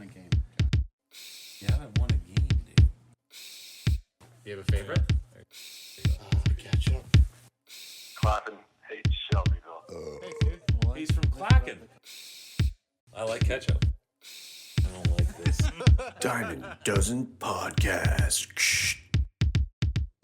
won a game. You haven't won a game, dude. You have a favorite? Ketchup. Clapping hates Shelbyville. Hey, dude. He's from Clacken. I like ketchup. I don't like this. Diamond Dozen Podcast.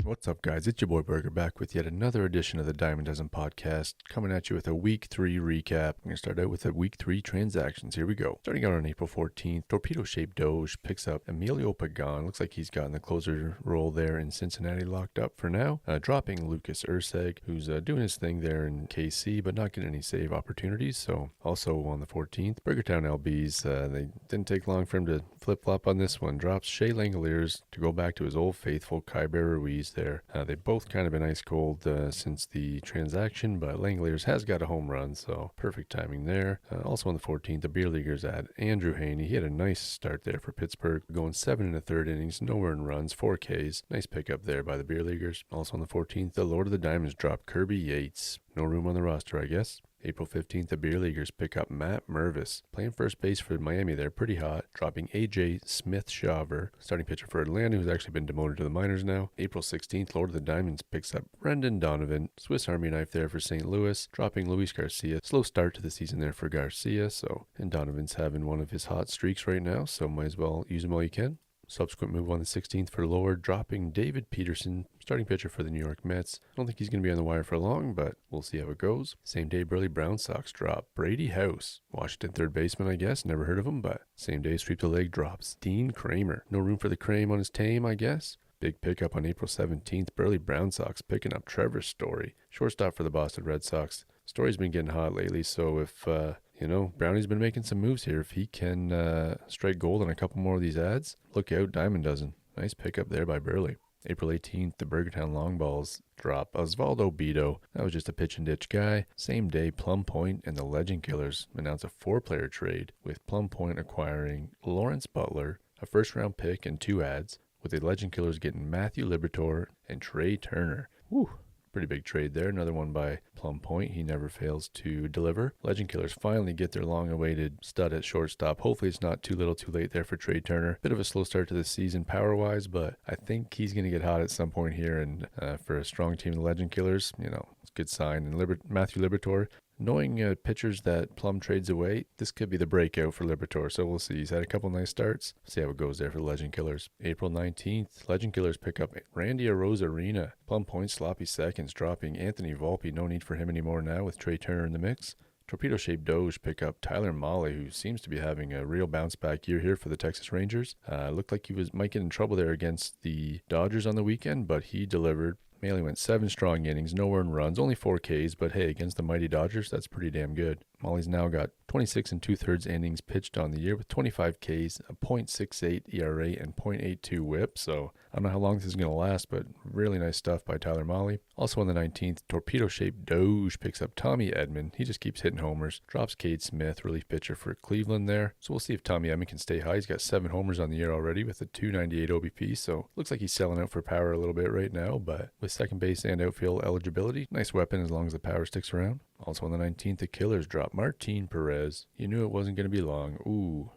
What's up, guys? It's your boy Berger back with yet another edition of the Diamond Dozen Podcast, coming at you with a Week 3 recap. I'm going to start out with the Week 3 transactions. Here we go. Starting out on April 14th, torpedo-shaped DOGE picks up Emilio Pagan. Looks like he's gotten the closer role there in Cincinnati locked up for now. Dropping Lucas Urseg, who's doing his thing there in KC, but not getting any save opportunities. So also on the 14th, Burgertown LBs, they didn't take long for him to flip-flop on this one. Drops Shea Langoliers to go back to his old faithful Kyber Ruiz there. They've both kind of been ice cold since the transaction, but Langoliers has got a home run, so perfect timing there. Also on the 14th, the Beer Leaguers add Andrew Haney. He had a nice start there for Pittsburgh, going 7 1/3 innings, no earned runs, 4 Ks. Nice pickup there by the Beer Leaguers. Also on the 14th, the Lord of the Diamonds drop Kirby Yates. No room on the roster, I guess. April 15th, the Beer Leaguers pick up Matt Mervis, playing first base for Miami there, pretty hot, dropping A.J. Smith-Shaver, starting pitcher for Atlanta, who's actually been demoted to the minors now. April 16th, Lord of the Diamonds picks up Brendan Donovan, Swiss Army knife there for St. Louis, dropping Luis Garcia. Slow start to the season there for Garcia, and Donovan's having one of his hot streaks right now, so might as well use him while you can. Subsequent move on the 16th for Lord, dropping David Peterson, starting pitcher for the New York Mets. I don't think he's going to be on the wire for long, but we'll see how it goes. Same day, Burley Brown Sox drop Brady House, Washington third baseman, I guess. Never heard of him, but same day, sweep the leg drops Dean Kramer. No room for the Crame on his team, I guess. Big pickup on April 17th, Burley Brown Sox picking up Trevor Story, shortstop for the Boston Red Sox. Story's been getting hot lately, so if Brownie's been making some moves here. If he can strike gold on a couple more of these ads, look out, Diamond Dozen. Nice pickup there by Burley. April 18th, the Burgertown Long Balls drop Osvaldo Beto. That was just a pitch and ditch guy. Same day, Plum Point and the Legend Killers announce a 4-player trade, with Plum Point acquiring Lawrence Butler, a first-round pick, and 2 ads, with the Legend Killers getting Matthew Liberatore and Trey Turner. Woo! Pretty big trade there. Another one by Plum Point. He never fails to deliver. Legend Killers finally get their long-awaited stud at shortstop. Hopefully it's not too little too late there for Trey Turner. Bit of a slow start to the season power-wise, but I think he's going to get hot at some point here. And for a strong team, the Legend Killers, it's a good sign. And Matthew Liberatore, knowing pitchers that Plum trades away, this could be the breakout for Liberatore, so we'll see. He's had a couple nice starts. See how it goes there for the Legend Killers. April 19th, Legend Killers pick up Randy Arozarena. Plum Point sloppy seconds, dropping Anthony Volpe. No need for him anymore now with Trey Turner in the mix. Torpedo-shaped DOGE pick up Tyler Mahle, who seems to be having a real bounce-back year here for the Texas Rangers. Looked like he might get in trouble there against the Dodgers on the weekend, but he delivered. Mahle went 7 strong innings, no earned runs, only 4 Ks, but hey, against the mighty Dodgers, that's pretty damn good. Mahle's now got 26 2/3 innings pitched on the year with 25 Ks, a .68 ERA, and .82 whip, so I don't know how long this is going to last, but really nice stuff by Tyler Mahle. Also on the 19th, torpedo-shaped DOGE picks up Tommy Edman. He just keeps hitting homers. Drops Cade Smith, relief pitcher for Cleveland there. So we'll see if Tommy Edman can stay high. He's got 7 homers on the year already with a .298 OBP, so looks like he's selling out for power a little bit right now, but with second base and outfield eligibility, nice weapon as long as the power sticks around. Also on the 19th, the Killers drop Martin Perez. You knew it wasn't going to be long. Ooh,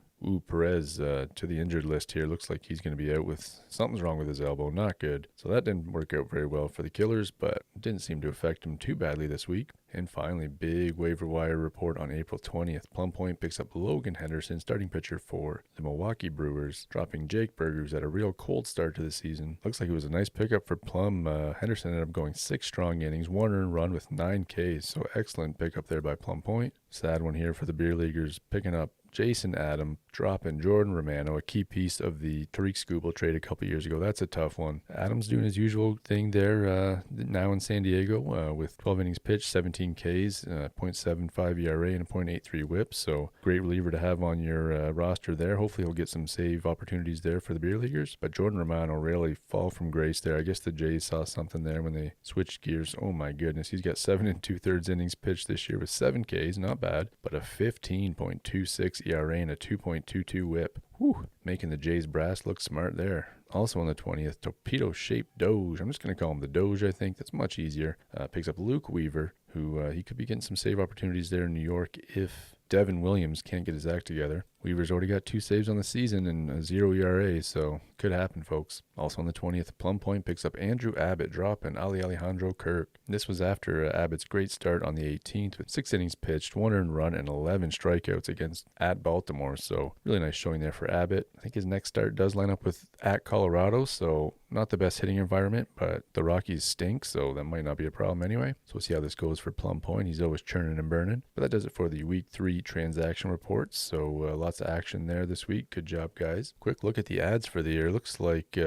Perez to the injured list here. Looks like he's going to be out with something's wrong with his elbow. Not good. So that didn't work out very well for the Killers, but it didn't seem to affect him too badly this week. And finally, big waiver wire report on April 20th. Plum Point picks up Logan Henderson, starting pitcher for the Milwaukee Brewers, dropping Jake Berger, who's had a real cold start to the season. Looks like it was a nice pickup for Plum. Henderson ended up going 6 strong innings, 1 earned run with 9 Ks, so excellent pickup there by Plum Point. Sad one here for the Beer Leaguers, picking up Jason Adam, dropping Jordan Romano, a key piece of the Tariq Skubal trade a couple years ago. That's a tough one. Adams doing his usual thing there now in San Diego with 12 innings pitched, 17 Ks, .75 ERA, and a .83 whip. So great reliever to have on your roster there. Hopefully he'll get some save opportunities there for the Beer Leaguers. But Jordan Romano really fall from grace there. I guess the Jays saw something there when they switched gears. Oh my goodness. He's got 7 2/3 innings pitched this year with 7 Ks, not bad, but a 15.26 ERA and a 2.22 whip. Whew, making the Jays brass look smart there. Also on the 20th, torpedo-shaped DOGE. I'm just going to call him the DOGE, I think. That's much easier. Picks up Luke Weaver, who he could be getting some save opportunities there in New York if Devin Williams can't get his act together. Weaver's already got 2 saves on the season and a 0 ERA, so could happen, folks. Also on the 20th, Plum Point picks up Andrew Abbott, dropping Alejandro Kirk. This was after Abbott's great start on the 18th with 6 innings pitched, 1 earned run, and 11 strikeouts at Baltimore. So really nice showing there for Abbott. I think his next start does line up with at Colorado, so not the best hitting environment, but the Rockies stink, so that might not be a problem anyway. So we'll see how this goes for Plum Point. He's always churning and burning. But that does it for the Week 3 transaction reports. So lots of action there this week. Good job, guys. Quick look at the ads for the year. Looks like,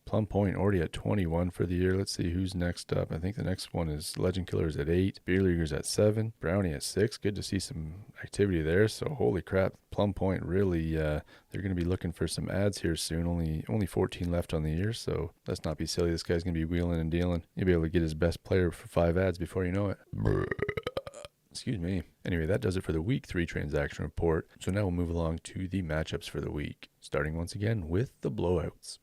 Plum Point already at 21 for the year. Let's see who's next up. I think the next one is Legend Killers at 8, Beer Leaguers at 7, Brownie at 6. Good to see some activity there. So holy crap, Plum Point really, they're going to be looking for some ads here soon. Only 14 left on the year, so let's not be silly. This guy's going to be wheeling and dealing. He'll be able to get his best player for 5 ads before you know it. Excuse me. Anyway, that does it for the Week 3 transaction report. So now we'll move along to the matchups for the week, starting once again with the blowouts.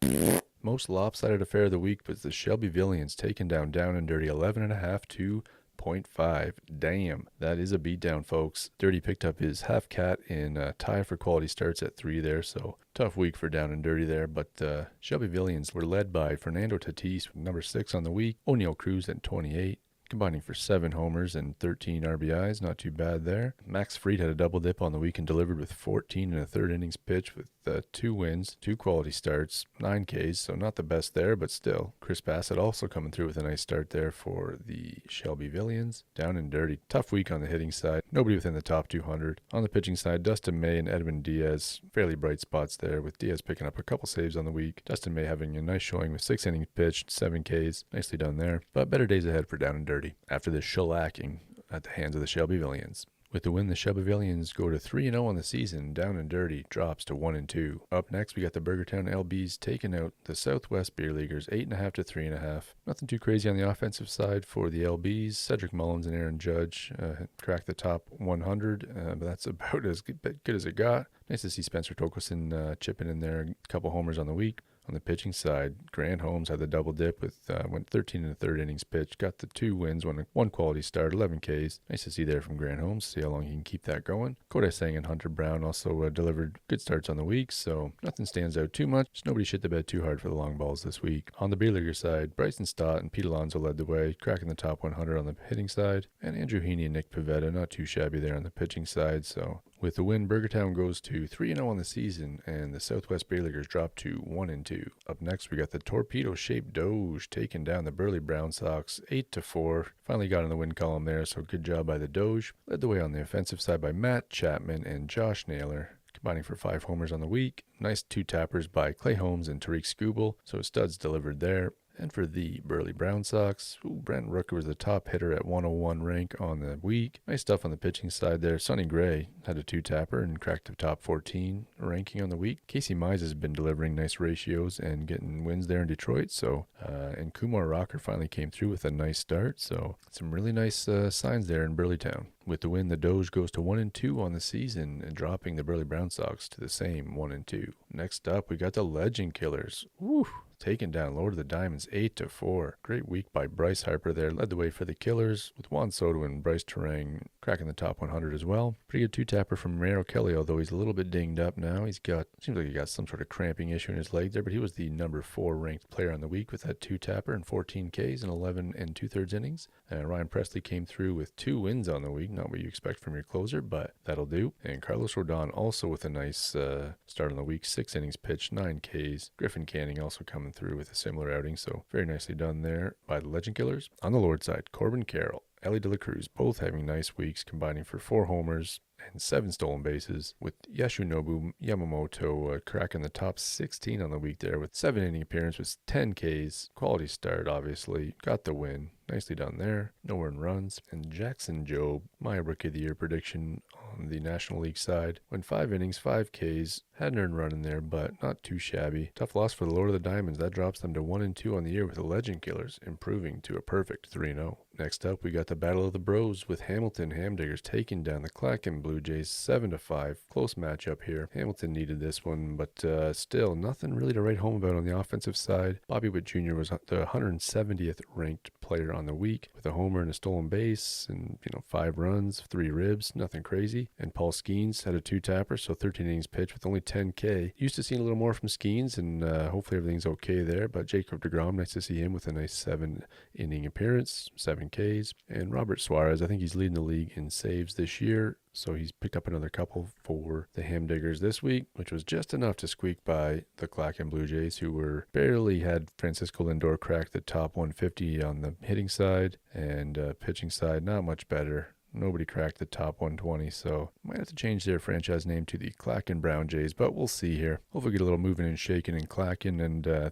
Most lopsided affair of the week was the Shelbyvillians taking down and dirty 11.5 to 0.5. Damn, that is a beatdown, folks. Dirty picked up his half cat in a tie for quality starts at 3 there, so tough week for down and dirty there. But Shelbyvillians were led by Fernando Tatis with number 6 on the week, O'Neal Cruz at 28. Combining for 7 homers and 13 RBIs, not too bad there. Max Fried had a double dip on the week and delivered with 14 and a third innings pitch with 2 wins, 2 quality starts, 9 Ks, so not the best there, but still. Chris Bassett also coming through with a nice start there for the Shelbyvillians. Down and dirty. Tough week on the hitting side. Nobody within the top 200. On the pitching side, Dustin May and Edwin Diaz, fairly bright spots there, with Diaz picking up a couple saves on the week. Dustin May having a nice showing with 6 innings pitched, 7 Ks. Nicely done there. But better days ahead for down and dirty after this shellacking at the hands of the Shelbyvillians. With the win, the Shelbyvillians go to 3-0 on the season. Down and dirty drops to 1-2. Up next, we got the Bergertown LBs taking out the Southwest Beer Leaguers 8.5 to 3.5. Nothing too crazy on the offensive side for the LBs. Cedric Mullins and Aaron Judge cracked the top 100, but that's about as good as it got. Nice to see Spencer Torkelson chipping in there, a couple homers on the week. On the pitching side, Grant Holmes had the double dip with went 13 and a third innings pitched, got the 2 wins, 1 quality start, 11 Ks. Nice to see there from Grant Holmes, see how long he can keep that going. Kodai Sang and Hunter Brown also delivered good starts on the week, so nothing stands out too much. Nobody shit the bed too hard for the long balls this week. On the Beer Leaguer side, Bryson Stott and Pete Alonso led the way, cracking the top 100 on the hitting side, and Andrew Heaney and Nick Pivetta not too shabby there on the pitching side, so with the win, Bergertown goes to 3-0 on the season, and the Southwest Beer Leaguers drop to 1-2. Up next, we got the torpedo-shaped Doge taking down the Burley Brown Sox 8-4. Finally got in the win column there, so good job by the Doge. Led the way on the offensive side by Matt Chapman and Josh Naylor, combining for 5 homers on the week. Nice 2 tappers by Clay Holmes and Tariq Skubal, so studs delivered there. And for the Burley Brown Sox, Brent Rooker was the top hitter at 101 rank on the week. Nice stuff on the pitching side there. Sonny Gray had a 2-tapper and cracked the top 14 ranking on the week. Casey Mize has been delivering nice ratios and getting wins there in Detroit. So, and Kumar Rocker finally came through with a nice start. So, some really nice signs there in Burleytown. With the win, the Doge goes to 1-2 on the season and dropping the Burley Brown Sox to the same 1-2. Next up, we got the Legend Killers. Woo! Taking down Lord of the Diamonds 8-4. Great week by Bryce Harper there. Led the way for the Killers with Juan Soto and Bryce Terang cracking the top 100 as well. Pretty good 2-tapper from Romero Kelly, although he's a little bit dinged up now. Seems like he got some sort of cramping issue in his leg there, but he was the number 4 ranked player on the week with that 2-tapper and 14 Ks in 11 2/3 innings. Ryan Presley came through with 2 wins on the week. Not what you expect from your closer, but that'll do. And Carlos Rodon also with a nice start on the week. 6 innings pitched, 9 Ks. Griffin Canning also coming through with a similar outing, so very nicely done there by the Legend Killers. On the Lord side, Corbin Carroll, Ellie De La Cruz, both having nice weeks, combining for 4 homers and 7 stolen bases, with Yasunobu Yamamoto cracking the top 16 on the week there with 7 inning appearance with 10 Ks. Quality start, obviously. Got the win. Nicely done there. No earned runs. And Jackson Jobe, my Rookie of the Year prediction on the National League side, went 5 innings, 5 Ks. Had an earned run in there, but not too shabby. Tough loss for the Lord of the Diamonds. That drops them to 1-2 on the year with the Legend Killers, improving to a perfect 3-0. Next up, we got the Battle of the Bros with Hamilton Hamdiggers taking down the Clackin Blue Jays 7-5. Close matchup here. Hamilton needed this one, but still nothing really to write home about on the offensive side. Bobby Witt Jr. was the 170th ranked player on the week with a homer and a stolen base and 5 runs, 3 ribs, nothing crazy. And Paul Skeens had a 2-tapper, so 13 innings pitched with only 10K. Used to seeing a little more from Skeens, and hopefully everything's okay there. But Jacob deGrom, nice to see him with a nice 7-inning appearance, 7 Ks. And Robert Suarez, I think he's leading the league in saves this year, so he's picked up another couple for the Hamdiggers this week, which was just enough to squeak by the Clackin Blue Jays, who were barely had Francisco Lindor crack the top 150 on the hitting side, and pitching side, not much better. Nobody cracked the top 120, so might have to change their franchise name to the Clackin Brown Jays, but we'll see here. Hopefully get a little moving and shaking in Clackin, and the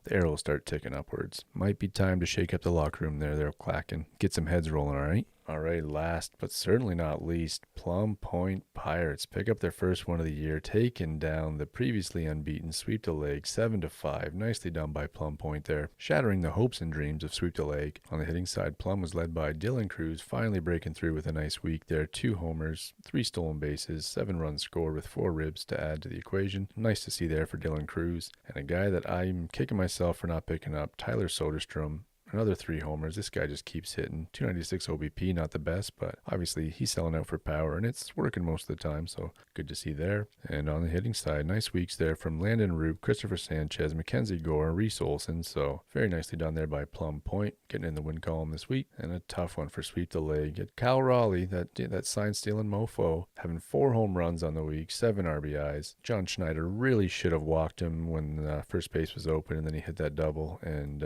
arrow will start ticking upwards. Might be time to shake up the locker room there, Clackin. Get some heads rolling, all right? All right, last but certainly not least, Plum Point Pirates pick up their first one of the year, taking down the previously unbeaten Sweep the Leg 7-5. Nicely done by Plum Point there, shattering the hopes and dreams of Sweep the Leg. On the hitting side, Plum was led by Dylan Cruz, finally breaking through with a nice week there. 2 homers, 3 stolen bases, 7 runs scored with 4 ribs to add to the equation. Nice to see there for Dylan Cruz. And a guy that I'm kicking myself for not picking up, Tyler Soderstrom. Another 3 homers. This guy just keeps hitting. 296 OBP, not the best, but obviously he's selling out for power, and it's working most of the time, so good to see there. And on the hitting side, nice weeks there from Landon Roop, Christopher Sanchez, Mackenzie Gore, Reese Olson, so very nicely done there by Plum Point, getting in the win column this week. And a tough one for Sweep the Leg. At Cal Raleigh, that sign-stealing mofo, having 4 home runs on the week, 7 RBIs. John Schneider really should have walked him when first base was open, and then he hit that double and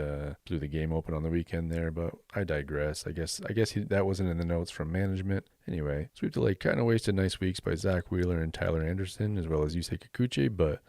blew the game open on the weekend there, but I digress. I guess that wasn't in the notes from management. Anyway, Sweep the Leg kind of wasted nice weeks by Zach Wheeler and Tyler Anderson, as well as Yusei Kikuchi, but,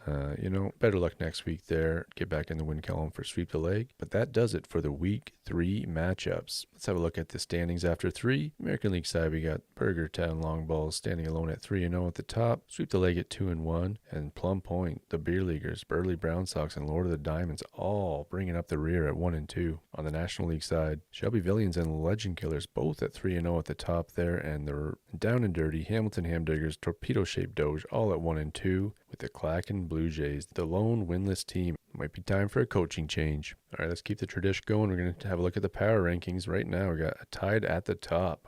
better luck next week there. Get back in the win column for Sweep the Leg. But that does it for the Week 3 matchups. Let's have a look at the standings after 3. American League side, we got Berger, Town Long Balls standing alone at 3-0 at the top. Sweep the Leg at 2-1. And Plum Point, the Beer Leaguers, Burley Brown Sox, and Lord of the Diamonds all bringing up the rear at 1-2. On the National League side, Shelbyvillians and Legend Killers both at 3-0 at the top there, and the down and dirty Hamilton Hamdiggers, torpedo-shaped Doge, all at 1-2, with the Clackin Blue Jays, the lone winless team. Might be time for a coaching change. All right, let's keep the tradition going. We're going to have a look at the power rankings right now. We got a tied at the top.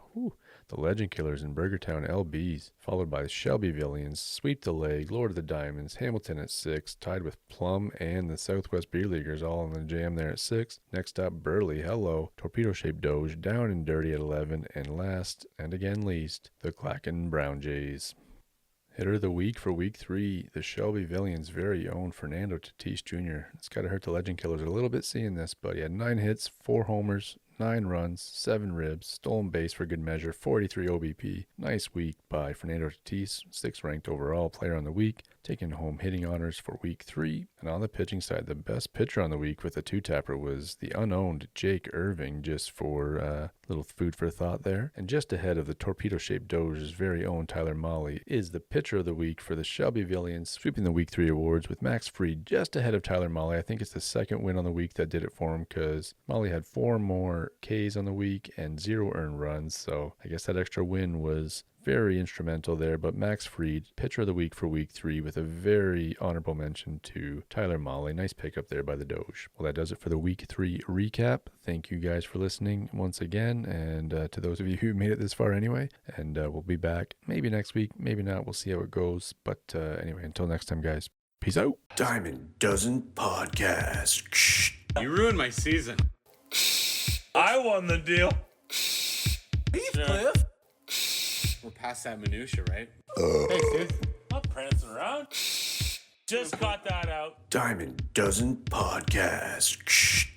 The Legend Killers and Burgertown LBs, followed by the Shelbyvillians, Sweep the Leg, Lord of the Diamonds, Hamilton at 6, tied with Plum and the Southwest Beer Leaguers all in the jam there at 6. Next up, Burley, hello, torpedo-shaped Doge, down and dirty at 11, and last, and again least, the Clackin Brown Jays. Hitter of the week for Week 3, the Shelbyvillians' very own Fernando Tatis Jr. It's got to hurt the Legend Killers a little bit seeing this, but he had 9 hits, 4 homers, 9 runs, 7 ribs, stolen base for good measure, 43 OBP. Nice week by Fernando Tatis, 6th ranked overall player on the week, taking home hitting honors for Week 3. And on the pitching side, the best pitcher on the week with a 2-tapper was the unowned Jake Irving, just for little food for thought there. And just ahead of the torpedo-shaped Doge's very own Tyler Mahle is the pitcher of the week for the Shelbyvillians, sweeping the Week 3 awards with Max Fried just ahead of Tyler Mahle. I think it's the second win on the week that did it for him, because Mahle had 4 more Ks on the week and 0 earned runs, so I guess that extra win was very instrumental there. But Max Fried, pitcher of the week for Week 3, with a very honorable mention to Tyler Mahle. Nice pickup there by the Doge. Well, that does it for the Week 3 recap. Thank you guys for listening once again, and to those of you who made it this far anyway. And we'll be back maybe next week, maybe not. We'll see how it goes. But anyway, until next time, guys. Peace out. Diamond Dozen Podcast. You ruined my season. I won the deal. Cliff. We're past that minutia, right? Hey, sis. Not prancing around. Just got that out. Diamond Dozen Podcast.